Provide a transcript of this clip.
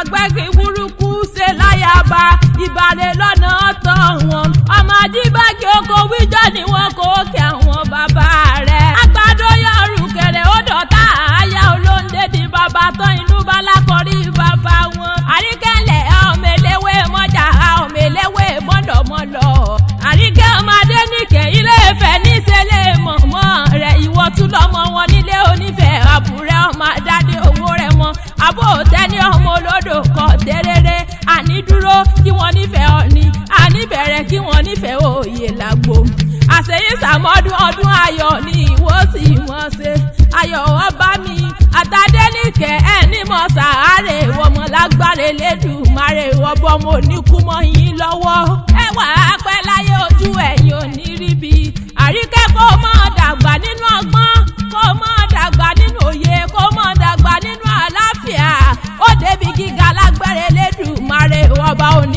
agbẹ́gi burúkú ṣe láyàbá ìbàrẹ̀ lọ́nà ọ̀tọ̀ wọn ọmọ Ajíbági oko wíjọ́ ni wọn kò kí àwọn bàbá rẹ̀ àgbàdo yọrù kẹrẹ ó dọ̀tá àyà olóńdé di bàbá tán inú bá lákọrí bàbá wọn àríkẹ́lẹ̀ ọmọ eléwé mọ́jà ọmọ eléwé mọ́dọ̀mọ́lọ àríkẹ́ ọmọdé nìkẹ́ ilé Ifẹ̀ níṣẹ́lẹ̀ mọ̀mọ́ rẹ̀ ìwọ tún lọ́mọ wọn nílé onífẹ̀ àbúrẹ́ ọmọ adádé owó rẹ̀ mọ́ àbò tẹ́ni ọmọ olódò kọ́ tẹ́rẹ́rẹ́ àní dúró kí wọ́n nífẹ̀ẹ́ ọ̀ni àní bẹ̀rẹ̀ kí wọ́n nífẹ̀ẹ́ òye làgbo àṣeyí sàmọ́dún ọdún ayọ̀ ni ìwọ sì mọ̀ ṣe ayọ̀ ọba mi àtàdé nìkẹ́ ẹ̀ ní mọ̀ sàárè wọ́mọ lágbára Elédùmarè ọbọ̀ mo ní kú mọ́ yín lọ́wọ́ ẹ wà á pẹ́ láyé ojú ẹ̀yìn òní ríbi Àríkẹ́ kó mọ́ dàgbà nínú ọgbọ́n kó mọ́ dàgbà nínú òye kó mọ́ dàgbà nínú àlàáfíà ó débi gíga lágbára Elédùmarè ọba òní.